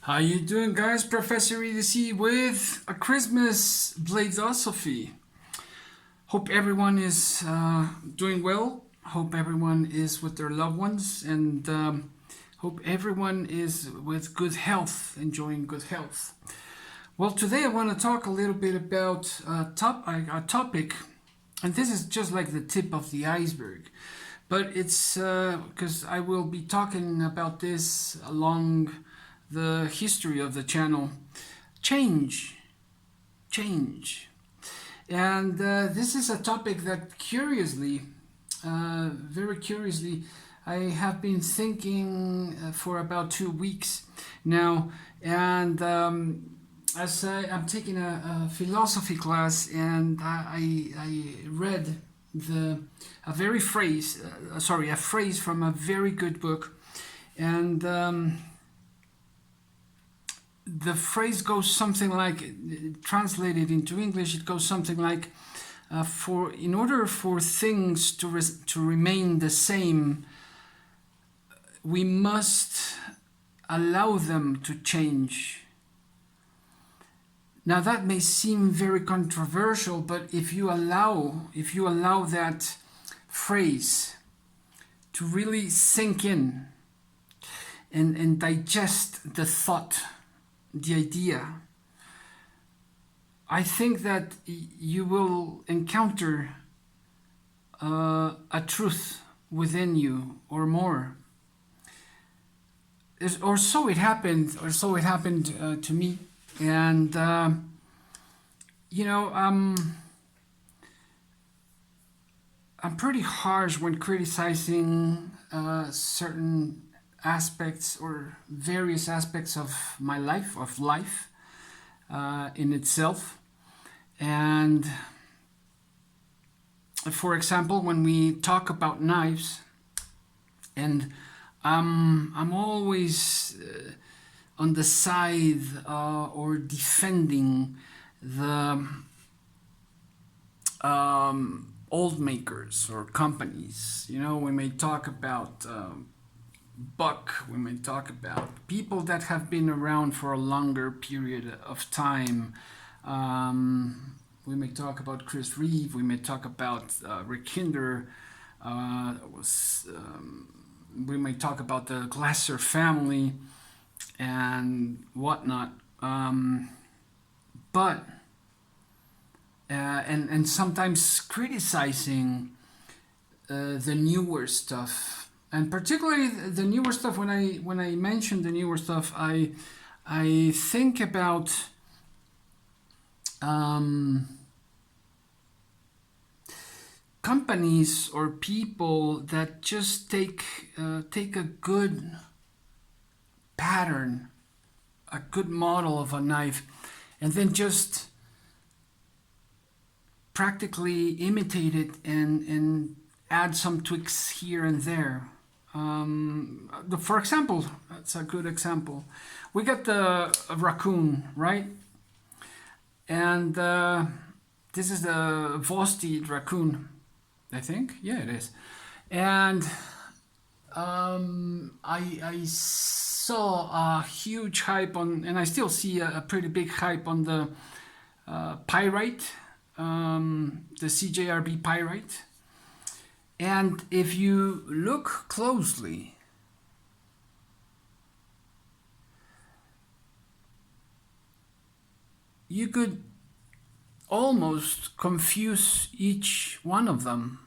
How you doing, guys? Professor EDC with a Christmas BLADE-OSOPHY. Hope everyone is doing well. Hope everyone is with their loved ones, and hope everyone is with good health, enjoying good health. Well, today I want to talk a little bit about a topic, and this is just like the tip of the iceberg. But it's because I will be talking about this along the history of the channel. Change. And this is a topic that very curiously, I have been thinking for about 2 weeks now. And as I'm taking a philosophy class, and I read a phrase from a very good book, and the phrase goes something like, translated into English, it goes something like, in order for things to remain the same, we must allow them to change. Now that may seem very controversial, but if you allow that phrase to really sink in and digest the thought, the idea, I think that you will encounter a truth within you, or more. Or so it happened to me. And I'm pretty harsh when criticizing certain aspects or various aspects of my life, in itself. And for example, when we talk about knives, and I'm always on the side or defending the old makers or companies. We may talk about Buck, we may talk about people that have been around for a longer period of time. We may talk about Chris Reeve, we may talk about Rick Hinder, we may talk about the Glasser family and whatnot. But sometimes criticizing the newer stuff. And particularly the newer stuff, when I mention the newer stuff, I think about companies or people that just take a good pattern, a good model of a knife, and then just practically imitate it and add some tweaks here and there. For example, that's a good example. We got the raccoon, right? And this is the Vosteed raccoon, I think. Yeah, it is. And I saw a huge hype on, and I still see a pretty big hype on the pyrite, the CJRB pyrite. And if you look closely, you could almost confuse each one of them.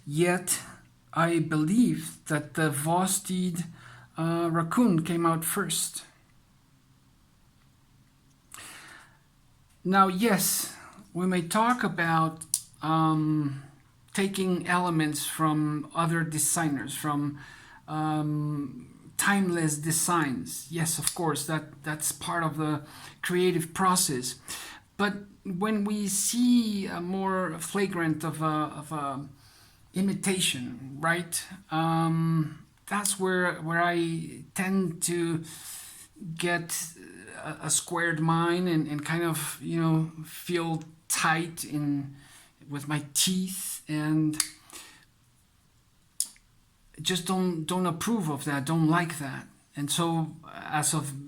Yet, I believe that the Vosteed raccoon came out first. Now, yes, we may talk about taking elements from other designers, from timeless designs. Yes, of course, that's part of the creative process. But when we see a more flagrant of a imitation, right? That's where I tend to get a squared mind and kind of feel tight with my teeth, and just don't approve of that, don't like that. And so,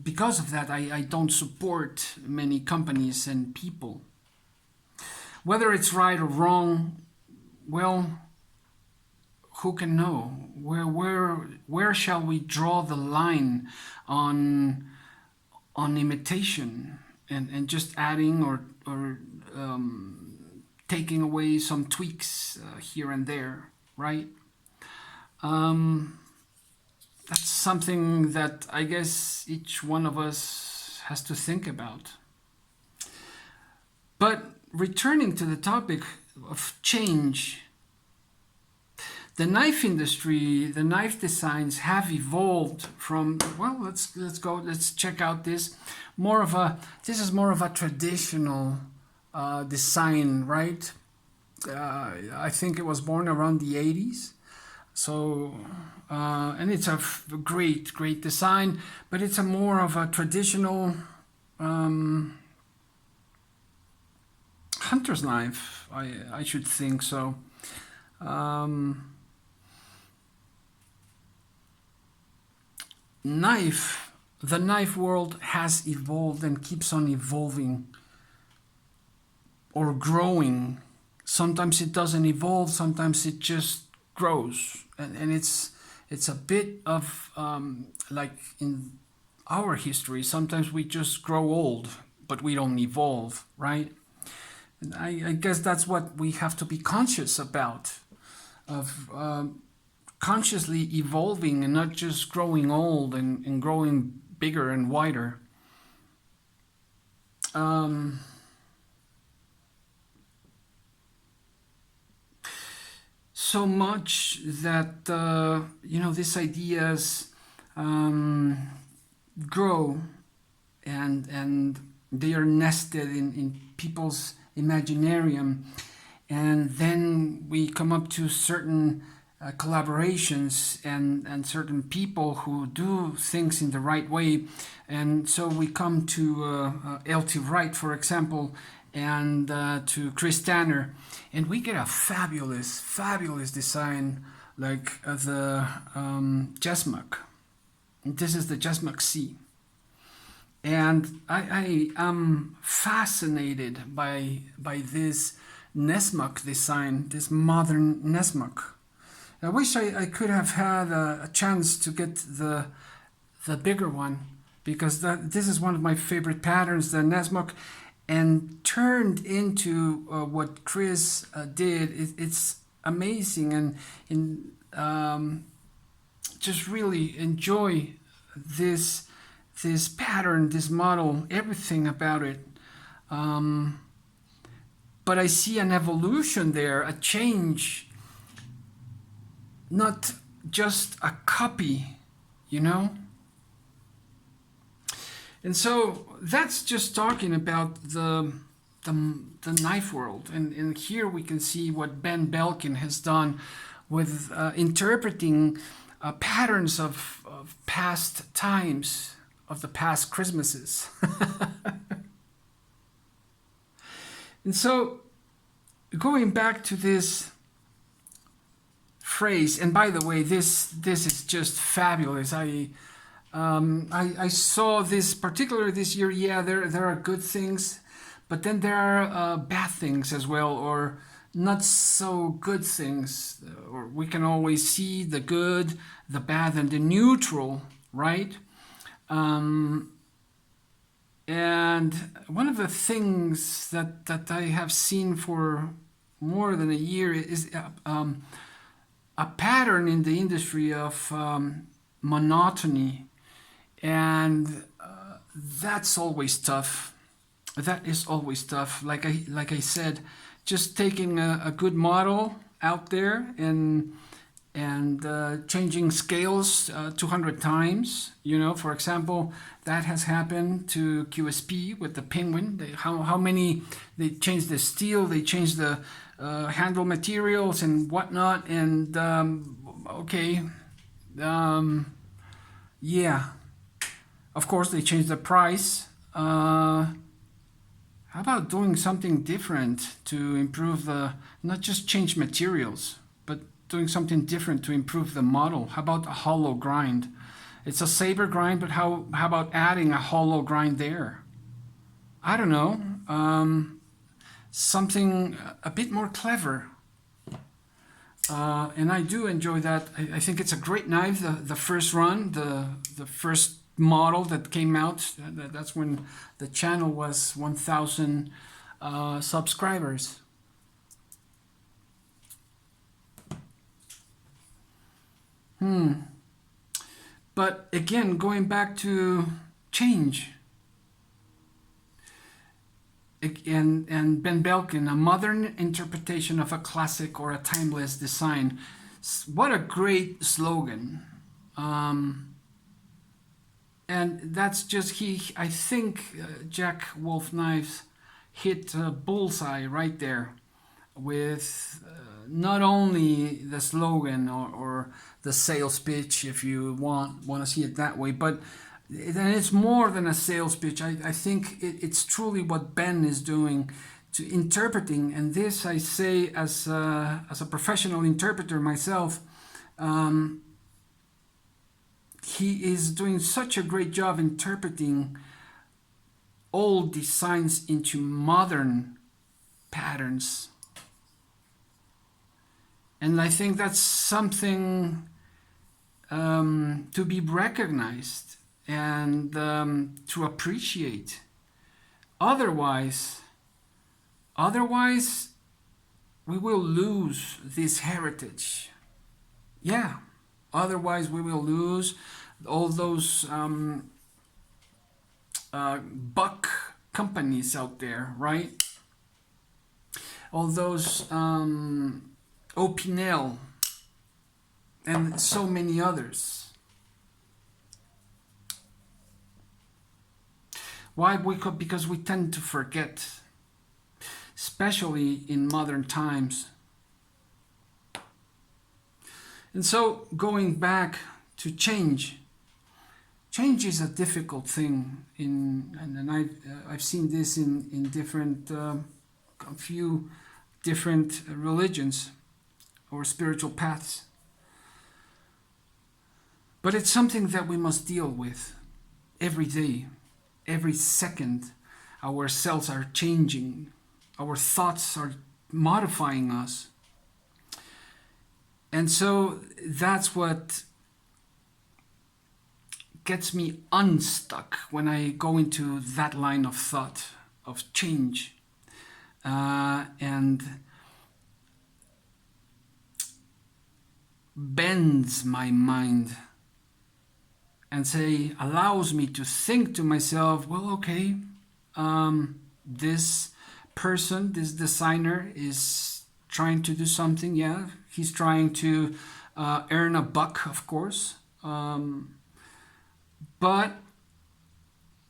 because of that, I don't support many companies and people. Whether it's right or wrong, well, who can know? Where shall we draw the line on imitation and just adding or taking away some tweaks here and there, right? That's something that I guess each one of us has to think about. But returning to the topic of change, the knife industry, the knife designs have evolved from, well, let's check out this. This is more of a traditional design, right? I think it was born around the 80s. So, and it's a great design, but it's a more of a traditional hunter's knife, I should think so. The knife world has evolved and keeps on evolving or growing. Sometimes it doesn't evolve, sometimes it just grows, and it's a bit of like in our history, sometimes we just grow old, but we don't evolve, right? And I guess that's what we have to be conscious about, of consciously evolving and not just growing old and growing bigger and wider. So much that these ideas grow and they are nested in people's imaginarium, and then we come up to certain collaborations and certain people who do things in the right way, and so we come to L.T. Wright, for example, and to Chris Tanner, and we get a fabulous design like the Jesmuck. This is the Jesmuck C. And I am fascinated by this Nesmuck design, this modern Nesmuck. I wish I could have had a chance to get the bigger one, because this is one of my favorite patterns, the Nesmuck, and turned into what Chris did. It's amazing, and just really enjoy this pattern, this model, everything about it. But I see an evolution there, a change, not just a copy, And so that's just talking about the knife world. And here we can see what Ben Belkin has done with interpreting patterns of past times, of the past Christmases. And so going back to this phrase, and by the way, this is just fabulous. I saw this particularly this year. Yeah, there are good things, but then there are bad things as well, or not so good things. Or we can always see the good, the bad, and the neutral, right? And one of the things that I have seen for more than a year is a pattern in the industry of monotony. And that's always tough. That is always tough. Like I said, just taking a good model out there and changing scales 200 times. For example, that has happened to QSP with the Penguin. How many? They changed the steel, they changed the handle materials and whatnot. And yeah. Of course, they changed the price. How about doing something different to improve not just change materials, but doing something different to improve the model? How about a hollow grind? It's a saber grind, but how about adding a hollow grind there? I don't know. Something a bit more clever. And I do enjoy that. I think it's a great knife. The first run, the first model that came out, that's when the channel was 1,000 subscribers. But again, going back to change. And Ben Belkin, a modern interpretation of a classic or a timeless design. What a great slogan. And that's just, I think Jack Wolf Knives hit a bullseye right there with not only the slogan or the sales pitch, if you want to see it that way, but then it's more than a sales pitch. I think it's truly what Ben is doing to interpreting, and this I say as a professional interpreter myself. He is doing such a great job interpreting old designs into modern patterns. And I think that's something to be recognized and to appreciate. Otherwise, we will lose this heritage. Yeah, otherwise we will lose all those buck companies out there, right? All those Opinel and so many others. Why? Because we tend to forget, especially in modern times. And so going back to change is a difficult thing, and I've seen this in different, a few different religions or spiritual paths. But it's something that we must deal with every day. Every second, our cells are changing. Our thoughts are modifying us. And so that's what gets me unstuck when I go into that line of thought, of change. And bends my mind and allows me to think to myself, well, okay, this person, this designer is trying to do something. Yeah, he's trying to earn a buck, of course. But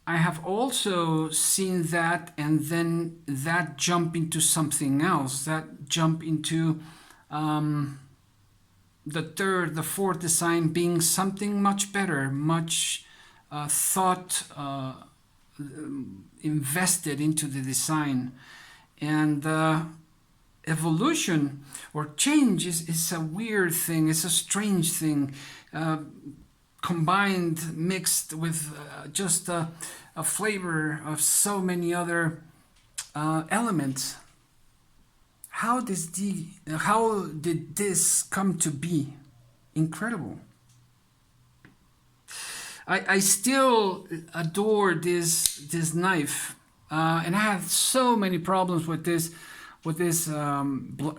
I have also seen that, and then that jump into something else, that jump into the third, the fourth design being something much better, much thought invested into the design. And evolution or change is a weird thing, it's a strange thing, combined, mixed with just a flavor of so many other elements. How did this come to be? Incredible. I still adore this knife, and I have so many problems with this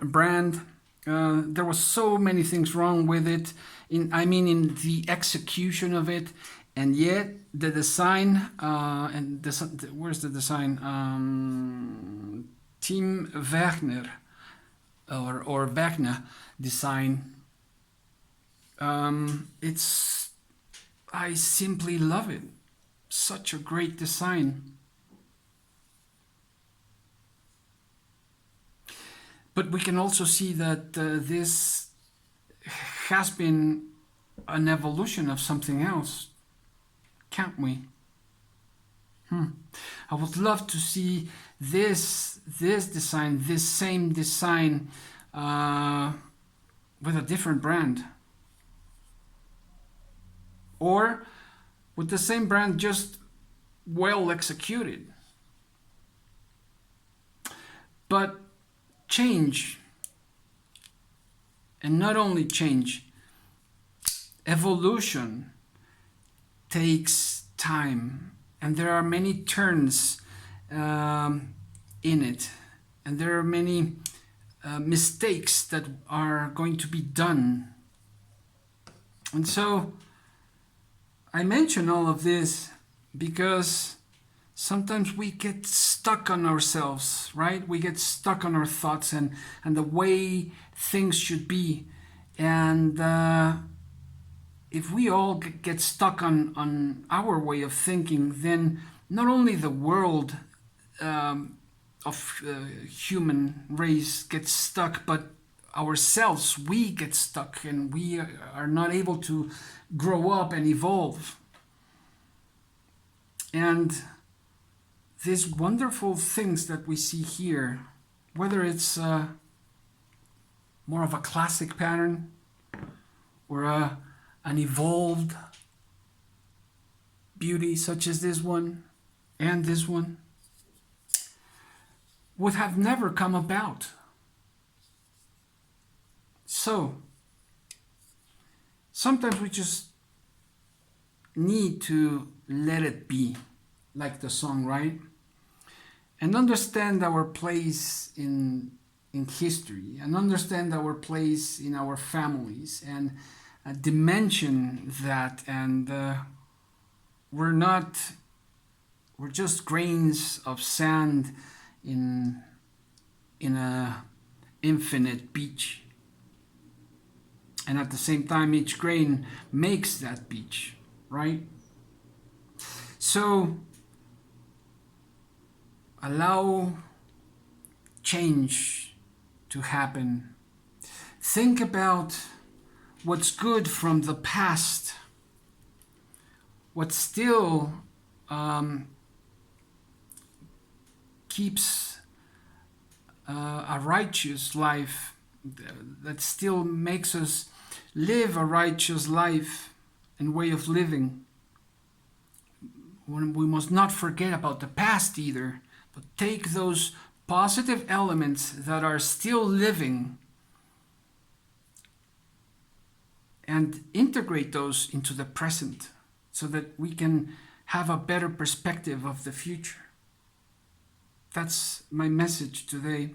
brand. There was so many things wrong with it. In the execution of it, and yet the design where's the design? Team Wagner or Wagner design. I simply love it. Such a great design. But we can also see that this has been an evolution of something else, can't we? I would love to see this design, this same design, with a different brand. or with the same brand, just well executed. But change, and not only change, evolution takes time, and there are many turns in it, and there are many mistakes that are going to be done. And so I mention all of this because sometimes we get stuck on ourselves, right? We get stuck on our thoughts and the way things should be. And if we all get stuck on our way of thinking, then not only the world of human race gets stuck, but ourselves, we get stuck, and we are not able to grow up and evolve. And these wonderful things that we see here, whether it's more of a classic pattern or an evolved beauty such as this one and this one, would have never come about. So sometimes we just need to let it be, like the song, right? And understand our place in history, and understand our place in our families, and dimension that. And we're just grains of sand in a infinite beach. And at the same time, each grain makes that beach, right? So allow change to happen. Think about what's good from the past, what still keeps a righteous life, that still makes us live a righteous life and way of living. We must not forget about the past either, but take those positive elements that are still living and integrate those into the present so that we can have a better perspective of the future. That's my message today.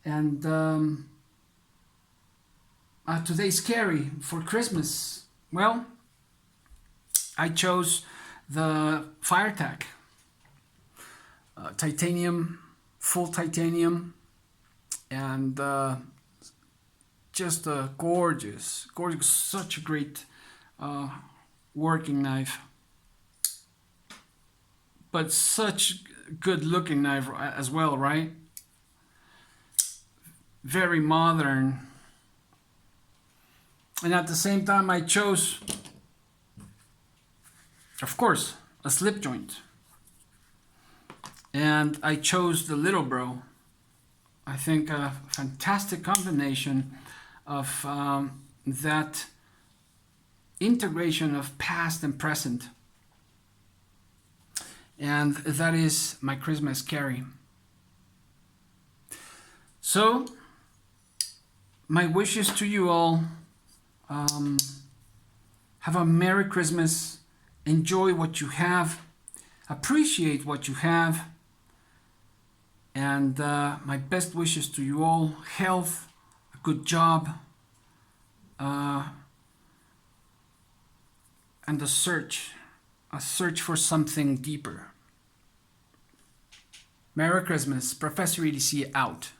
And today's scary for Christmas. Well, I chose the fire tack, titanium, full titanium, and just a gorgeous, such a great working knife, but such good looking knife as well, right? Very modern. And at the same time, I chose, of course, a slip joint. And I chose the Little Bro. I think a fantastic combination of that integration of past and present. And that is my Christmas carry. So, my wishes to you all, have a Merry Christmas, enjoy what you have, appreciate what you have, and my best wishes to you all, health, a good job, and a search for something deeper. Merry Christmas, Professor EDC out.